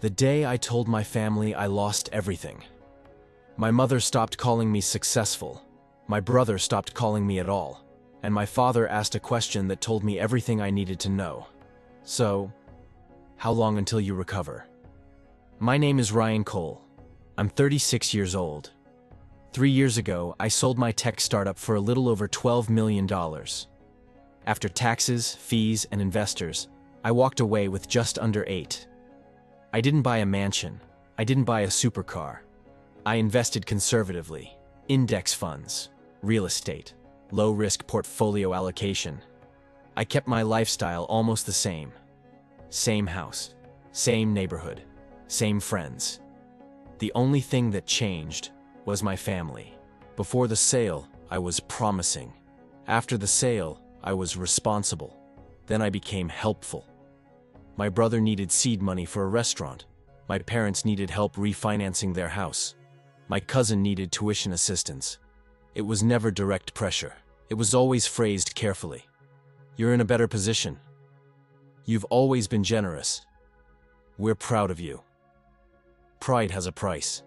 The day I told my family I lost everything. My mother stopped calling me successful. My brother stopped calling me at all. And my father asked a question that told me everything I needed to know. So, how long until you recover? My name is Ryan Cole. I'm 36 years old. 3 years ago, I sold my tech startup for a little over $12 million. After taxes, fees, and investors, I walked away with just under 8. I didn't buy a mansion. I didn't buy a supercar. I invested conservatively. Index funds, real estate, low-risk portfolio allocation. I kept my lifestyle almost the same. Same house, same neighborhood, same friends. The only thing that changed was my family. Before the sale, I was promising. After the sale, I was responsible. Then I became helpful. My brother needed seed money for a restaurant. My parents needed help refinancing their house. My cousin needed tuition assistance. It was never direct pressure. It was always phrased carefully. You're in a better position. You've always been generous. We're proud of you. Pride has a price.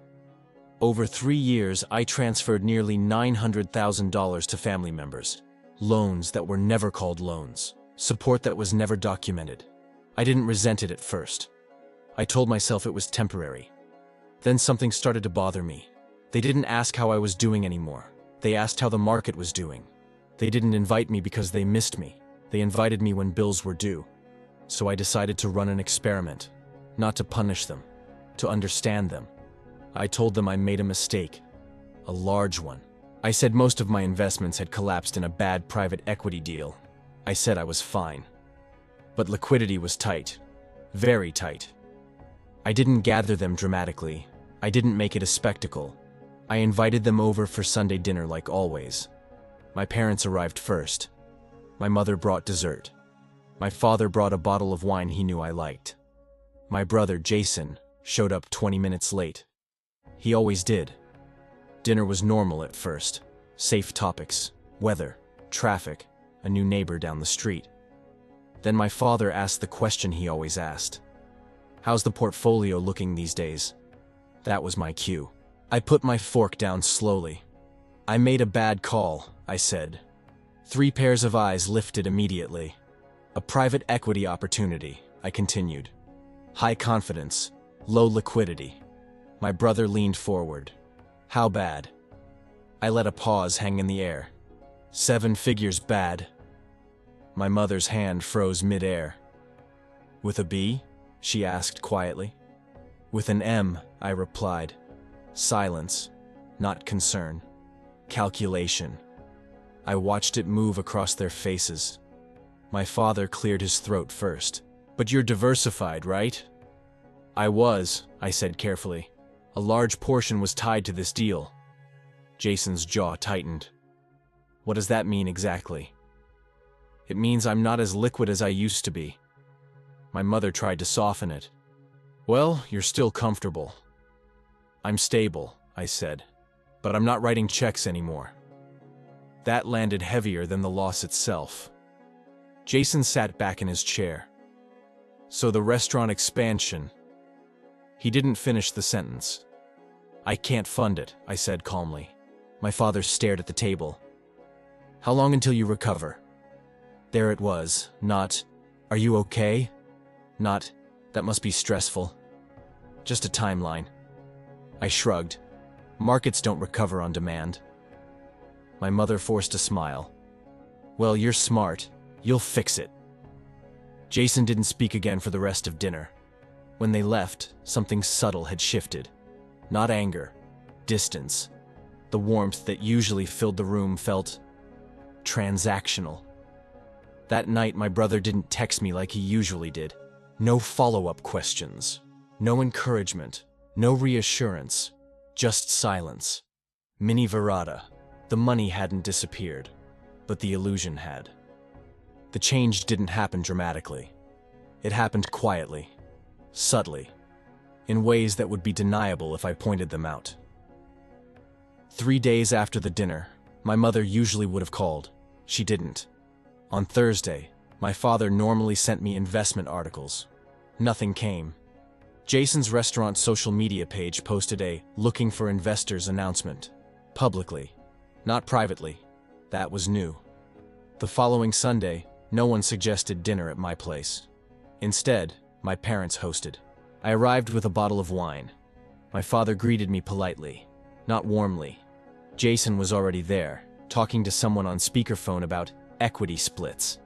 Over 3 years, I transferred nearly $900,000 to family members. Loans that were never called loans. Support that was never documented. I didn't resent it at first. I told myself it was temporary. Then something started to bother me. They didn't ask how I was doing anymore. They asked how the market was doing. They didn't invite me because they missed me. They invited me when bills were due. So I decided to run an experiment. Not to punish them, to understand them. I told them I made a mistake. A large one. I said most of my investments had collapsed in a bad private equity deal. I said I was fine. But liquidity was tight. Very tight. I didn't gather them dramatically. I didn't make it a spectacle. I invited them over for Sunday dinner like always. My parents arrived first. My mother brought dessert. My father brought a bottle of wine he knew I liked. My brother, Jason, showed up 20 minutes late. He always did. Dinner was normal at first. Safe topics, weather, traffic, a new neighbor down the street. Then my father asked the question he always asked. How's the portfolio looking these days? That was my cue. I put my fork down slowly. I made a bad call, I said. 3 pairs of eyes lifted immediately. A private equity opportunity, I continued. High confidence, low liquidity. My brother leaned forward. How bad? I let a pause hang in the air. 7 figures bad. My mother's hand froze mid-air. With a B? She asked quietly. With an M, I replied. Silence, not concern. Calculation. I watched it move across their faces. My father cleared his throat first. But you're diversified, right? I was, I said carefully. A large portion was tied to this deal. Jason's jaw tightened. What does that mean exactly? It means I'm not as liquid as I used to be. My mother tried to soften it. Well, you're still comfortable. I'm stable, I said, but I'm not writing checks anymore. That landed heavier than the loss itself. Jason sat back in his chair. So the restaurant expansion. He didn't finish the sentence. I can't fund it, I said calmly. My father stared at the table. How long until you recover? There it was, not, are you okay? Not, that must be stressful. Just a timeline. I shrugged. Markets don't recover on demand. My mother forced a smile. Well, you're smart. You'll fix it. Jason didn't speak again for the rest of dinner. When they left, something subtle had shifted. Not anger, distance. The warmth that usually filled the room felt transactional. That night, my brother didn't text me like he usually did. No follow-up questions. No encouragement. No reassurance. Just silence. Mini Verada. The money hadn't disappeared, but the illusion had. The change didn't happen dramatically. It happened quietly, subtly, in ways that would be deniable if I pointed them out. 3 days after the dinner, my mother usually would have called. She didn't. On Thursday, my father normally sent me investment articles. Nothing came. Jason's restaurant social media page posted a "looking for investors" announcement. Publicly, not privately. That was new. The following Sunday, no one suggested dinner at my place. Instead, my parents hosted. I arrived with a bottle of wine. My father greeted me politely, not warmly. Jason was already there, talking to someone on speakerphone about equity splits.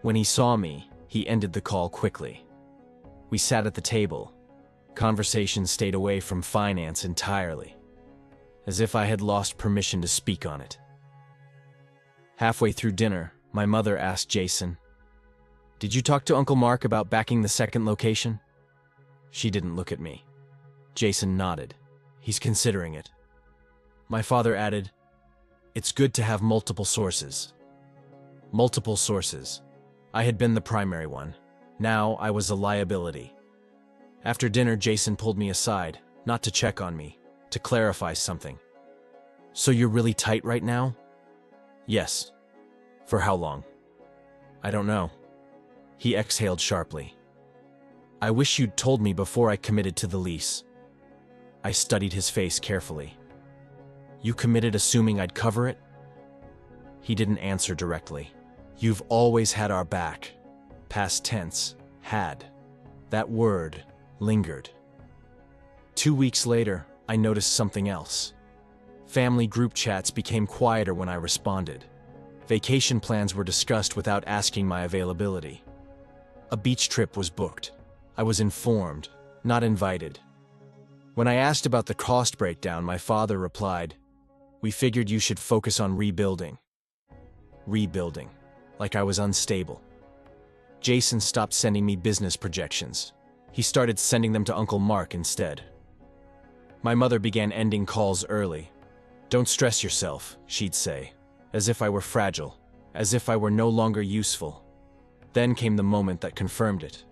When he saw me, he ended the call quickly. We sat at the table. Conversation stayed away from finance entirely, as if I had lost permission to speak on it. Halfway through dinner, my mother asked Jason, "Did you talk to Uncle Mark about backing the second location?" She didn't look at me. Jason nodded. "He's considering it." My father added, "It's good to have multiple sources." Multiple sources. I had been the primary one. Now I was a liability. After dinner, Jason pulled me aside, not to check on me, to clarify something. "So you're really tight right now?" "Yes." "For how long?" "I don't know." He exhaled sharply. "I wish you'd told me before I committed to the lease." I studied his face carefully. "You committed assuming I'd cover it?" He didn't answer directly. "You've always had our back." Past tense. Had. That word lingered. 2 weeks later, I noticed something else. Family group chats became quieter when I responded. Vacation plans were discussed without asking my availability. A beach trip was booked. I was informed, not invited. When I asked about the cost breakdown, my father replied, "We figured you should focus on rebuilding." Rebuilding. Like I was unstable. Jason stopped sending me business projections. He started sending them to Uncle Mark instead. My mother began ending calls early. "Don't stress yourself," she'd say, as if I were fragile, as if I were no longer useful. Then came the moment that confirmed it.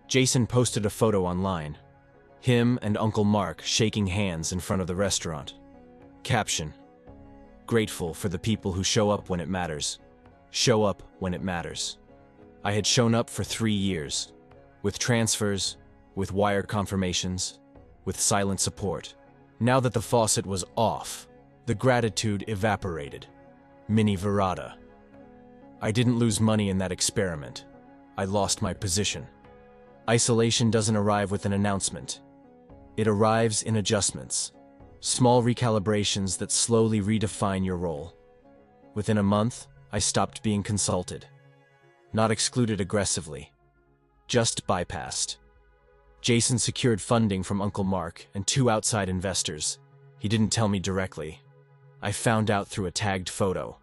Jason posted a photo online. Him and Uncle Mark shaking hands in front of the restaurant. Caption: "Grateful for the people who show up when it matters. Show up when it matters." I had shown up for 3 years. With transfers, with wire confirmations, with silent support. Now that the faucet was off, the gratitude evaporated. Mini Verada. I didn't lose money in that experiment. I lost my position. Isolation doesn't arrive with an announcement. It arrives in adjustments. Small recalibrations that slowly redefine your role. Within a month, I stopped being consulted. Not excluded aggressively. Just bypassed. Jason secured funding from Uncle Mark and 2 outside investors. He didn't tell me directly. I found out through a tagged photo.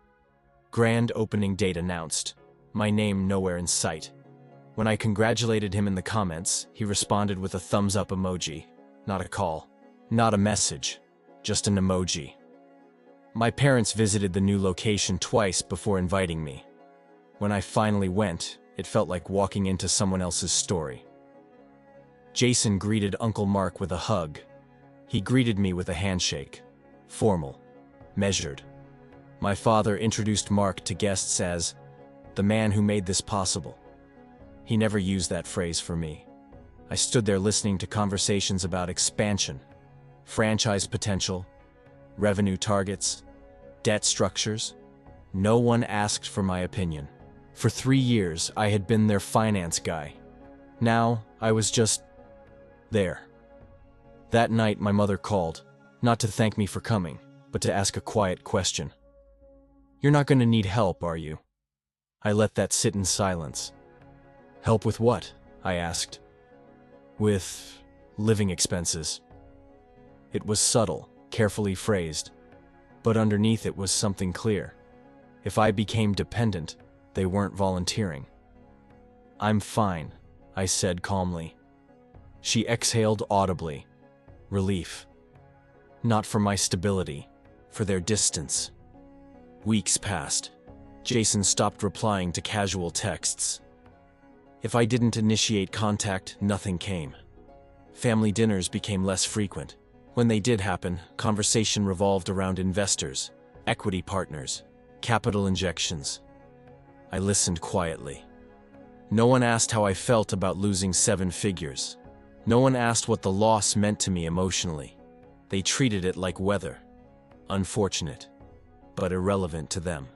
Grand opening date announced. My name nowhere in sight. When I congratulated him in the comments, he responded with a thumbs up emoji. Not a call. Not a message. Just an emoji. My parents visited the new location twice before inviting me. When I finally went, it felt like walking into someone else's story. Jason greeted Uncle Mark with a hug. He greeted me with a handshake. Formal. Measured. My father introduced Mark to guests as the man who made this possible. He never used that phrase for me. I stood there listening to conversations about expansion, franchise potential, revenue targets, debt structures. No one asked for my opinion. For 3 years, I had been their finance guy. Now, I was just there. That night, my mother called, not to thank me for coming, but to ask a quiet question. "You're not going to need help, are you?" I let that sit in silence. "Help with what?" I asked. "With living expenses." It was subtle, carefully phrased, but underneath it was something clear. If I became dependent, they weren't volunteering. "I'm fine," I said calmly. She exhaled audibly. Relief. Not for my stability, for their distance. Weeks passed. Jason stopped replying to casual texts. If I didn't initiate contact, nothing came. Family dinners became less frequent. When they did happen, conversation revolved around investors, equity partners, capital injections. I listened quietly. No one asked how I felt about losing 7 figures. No one asked what the loss meant to me emotionally. They treated it like weather. Unfortunate, but irrelevant to them.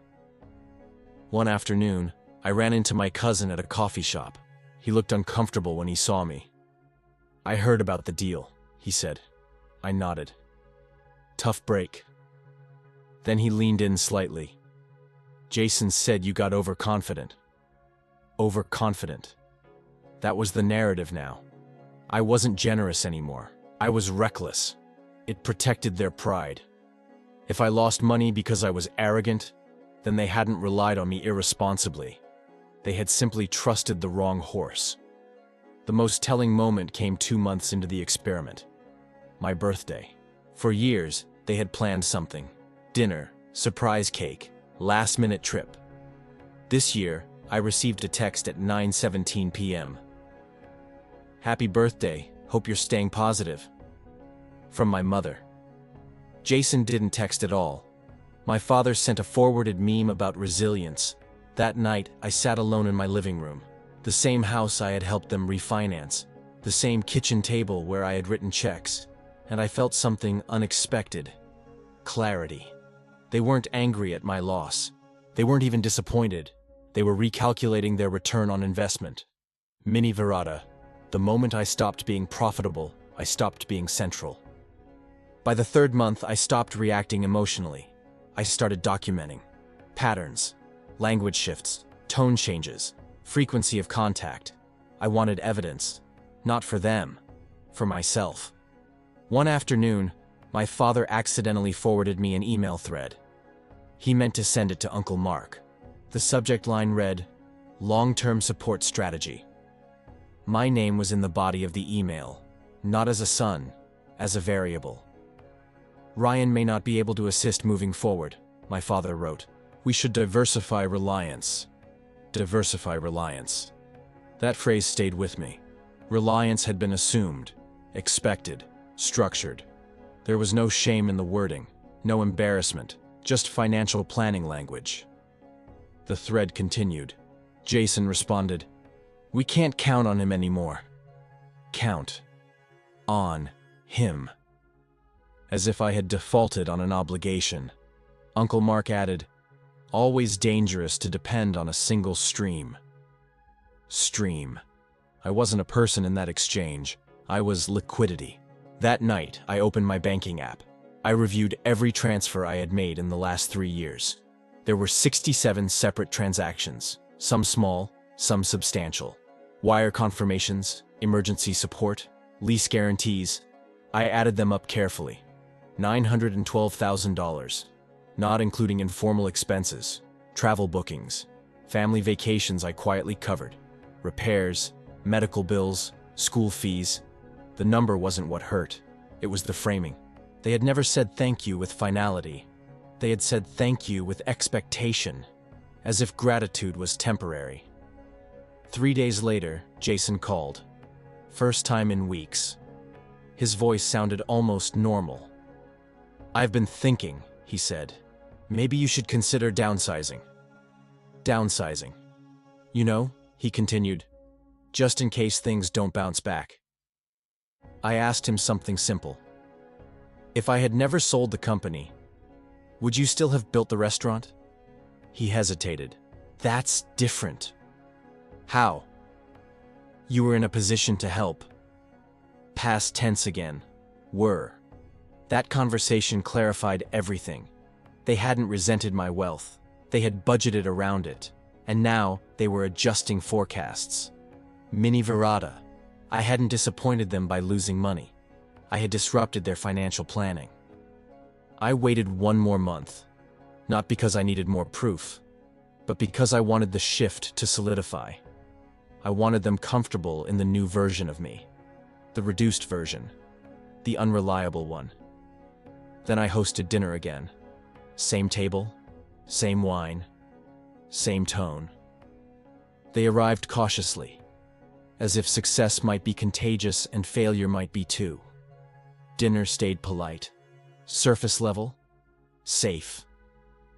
One afternoon, I ran into my cousin at a coffee shop. He looked uncomfortable when he saw me. "I heard about the deal," he said. I nodded. "Tough break." Then he leaned in slightly. "Jason said you got overconfident." Overconfident. That was the narrative now. I wasn't generous anymore. I was reckless. It protected their pride. If I lost money because I was arrogant, then they hadn't relied on me irresponsibly. They had simply trusted the wrong horse. The most telling moment came 2 months into the experiment. My birthday. For years, they had planned something. Dinner, surprise cake, last-minute trip. This year, I received a text at 9:17 p.m. "Happy birthday, hope you're staying positive." From my mother. Jason didn't text at all. My father sent a forwarded meme about resilience. That night, I sat alone in my living room. The same house I had helped them refinance. The same kitchen table where I had written checks. And I felt something unexpected. Clarity. They weren't angry at my loss. They weren't even disappointed. They were recalculating their return on investment. Mini Virata. The moment I stopped being profitable, I stopped being central. By the 3rd month, I stopped reacting emotionally. I started documenting patterns, language shifts, tone changes, frequency of contact. I wanted evidence, not for them, for myself. One afternoon, my father accidentally forwarded me an email thread. He meant to send it to Uncle Mark. The subject line read, "Long-term support strategy." My name was in the body of the email, not as a son, as a variable. "Ryan may not be able to assist moving forward," my father wrote. "We should diversify reliance." Diversify reliance. That phrase stayed with me. Reliance had been assumed, expected, structured. There was no shame in the wording, no embarrassment, just financial planning language. The thread continued. Jason responded, "We can't count on him anymore." Count on him. As if I had defaulted on an obligation. Uncle Mark added, "Always dangerous to depend on a single stream." Stream. I wasn't a person in that exchange. I was liquidity. That night, I opened my banking app. I reviewed every transfer I had made in the last 3 years. There were 67 separate transactions, some small, some substantial. Wire confirmations, emergency support, lease guarantees. I added them up carefully. $912,000, not including informal expenses, travel bookings, family vacations I quietly covered, repairs, medical bills, school fees. The number wasn't what hurt, it was the framing. They had never said thank you with finality. They had said thank you with expectation, as if gratitude was temporary. 3 days later, Jason called. First time in weeks. His voice sounded almost normal. "I've been thinking," he said. "Maybe you should consider downsizing." Downsizing. "You know," he continued, "just in case things don't bounce back." I asked him something simple. "If I had never sold the company, would you still have built the restaurant?" He hesitated. "That's different." "How?" "You were in a position to help." Past tense again. Were. That conversation clarified everything. They hadn't resented my wealth. They had budgeted around it. And now they were adjusting forecasts. Mini Virata. I hadn't disappointed them by losing money. I had disrupted their financial planning. I waited 1 more month. Not because I needed more proof, but because I wanted the shift to solidify. I wanted them comfortable in the new version of me. The reduced version. The unreliable one. Then I hosted dinner again. Same table, same wine, same tone. They arrived cautiously, as if success might be contagious and failure might be too. Dinner stayed polite. Surface level, safe.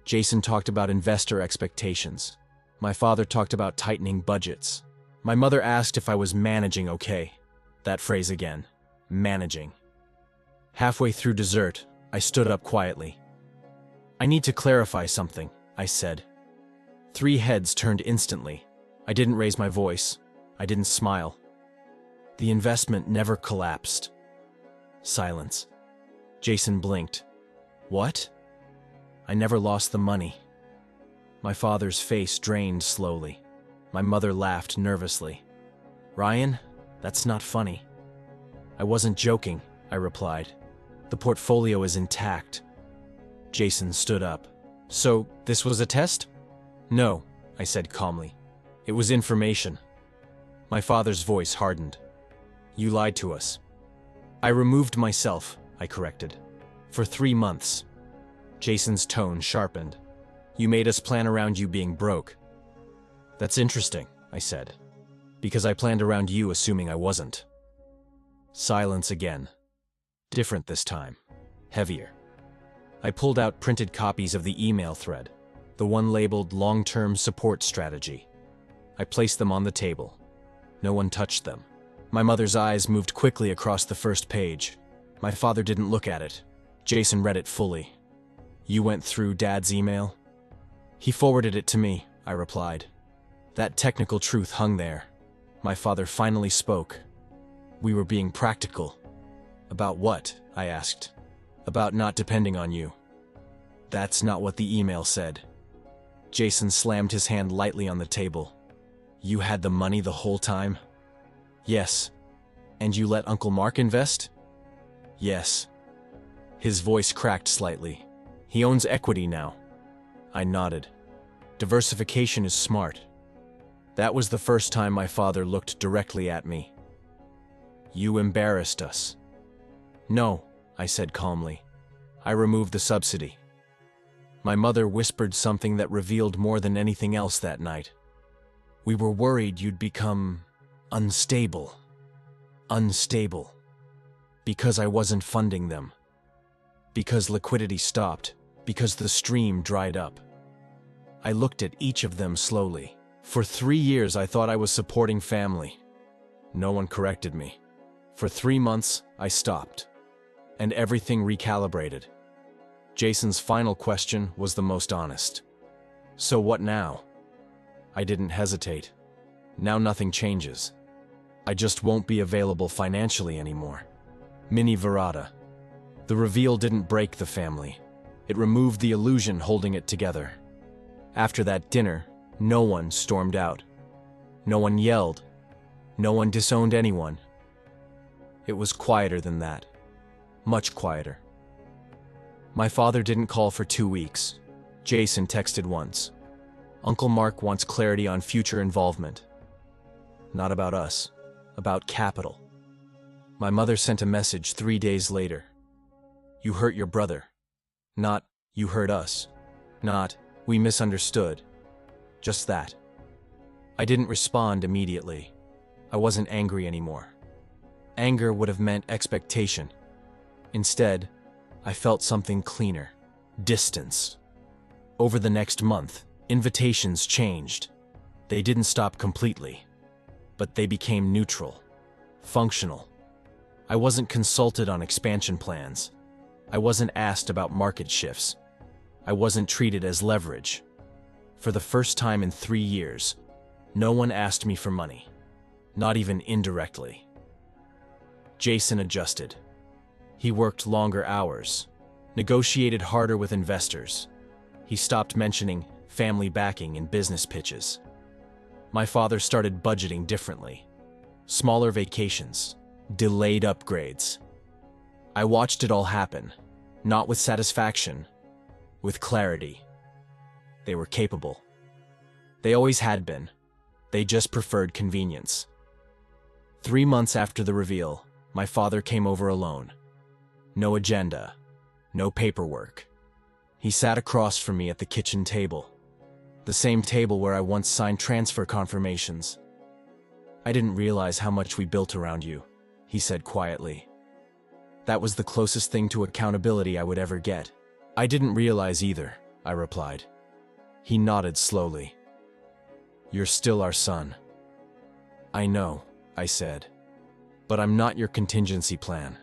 Jason talked about investor expectations. My father talked about tightening budgets. My mother asked if I was managing okay. That phrase again. Managing. Halfway through dessert, I stood up quietly. I need to clarify something, I said. 3 heads turned instantly. I didn't raise my voice. I didn't smile. The investment never collapsed. Silence. Jason blinked. What? I never lost the money. My father's face drained slowly. My mother laughed nervously. Ryan, that's not funny. I wasn't joking, I replied. The portfolio is intact. Jason stood up. So, this was a test? No, I said calmly. It was information. My father's voice hardened. You lied to us. I removed myself, I corrected. For 3 months. Jason's tone sharpened. You made us plan around you being broke. That's interesting, I said. Because I planned around you assuming I wasn't. Silence again. Different this time. Heavier. I pulled out printed copies of the email thread, the one labeled long-term support strategy. I placed them on the table. No one touched them. My mother's eyes moved quickly across the first page. My father didn't look at it. Jason read it fully. You went through Dad's email? He forwarded it to me, I replied. That technical truth hung there. My father finally spoke. We were being practical. About what? I asked. About not depending on you. That's not what the email said. Jason slammed his hand lightly on the table. You had the money the whole time? Yes. And you let Uncle Mark invest? Yes. His voice cracked slightly. He owns equity now. I nodded. Diversification is smart. That was the first time my father looked directly at me. You embarrassed us. No, I said calmly. I removed the subsidy. My mother whispered something that revealed more than anything else that night. We were worried you'd become unstable. Unstable. Because I wasn't funding them. Because liquidity stopped. Because the stream dried up. I looked at each of them slowly. For 3 years I thought I was supporting family. No one corrected me. For 3 months I stopped. And everything recalibrated. Jason's final question was the most honest. So what now? I didn't hesitate. Now nothing changes. I just won't be available financially anymore. Mini Verada. The reveal didn't break the family. It removed the illusion holding it together. After that dinner, no one stormed out. No one yelled. No one disowned anyone. It was quieter than that. Much quieter. My father didn't call for 2 weeks. Jason texted once. Uncle Mark wants clarity on future involvement. Not about us. About capital. My mother sent a message 3 days later. You hurt your brother. Not, you hurt us. Not, we misunderstood. Just that. I didn't respond immediately. I wasn't angry anymore. Anger would have meant expectation. Instead, I felt something cleaner. Distance. Over the next month, invitations changed. They didn't stop completely, but they became neutral. Functional. I wasn't consulted on expansion plans. I wasn't asked about market shifts. I wasn't treated as leverage. For the first time in 3 years, no one asked me for money. Not even indirectly. Jason adjusted. He worked longer hours, negotiated harder with investors. He stopped mentioning family backing in business pitches. My father started budgeting differently. Smaller vacations, delayed upgrades. I watched it all happen, not with satisfaction, with clarity. They were capable. They always had been. They just preferred convenience. 3 months after the reveal, my father came over alone. No agenda, no paperwork. He sat across from me at the kitchen table, the same table where I once signed transfer confirmations. I didn't realize how much we built around you, he said quietly. That was the closest thing to accountability I would ever get. I didn't realize either, I replied. He nodded slowly. You're still our son. I know, I said. But I'm not your contingency plan.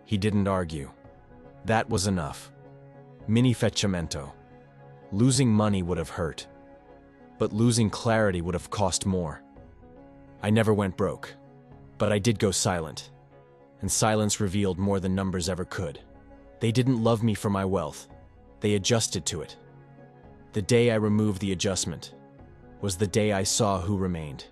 He didn't argue. That was enough. Mini fictional. Losing money would have hurt, but losing clarity would have cost more. I never went broke, but I did go silent, and silence revealed more than numbers ever could. They didn't love me for my wealth. They adjusted to it. The day I removed the adjustment was the day I saw who remained.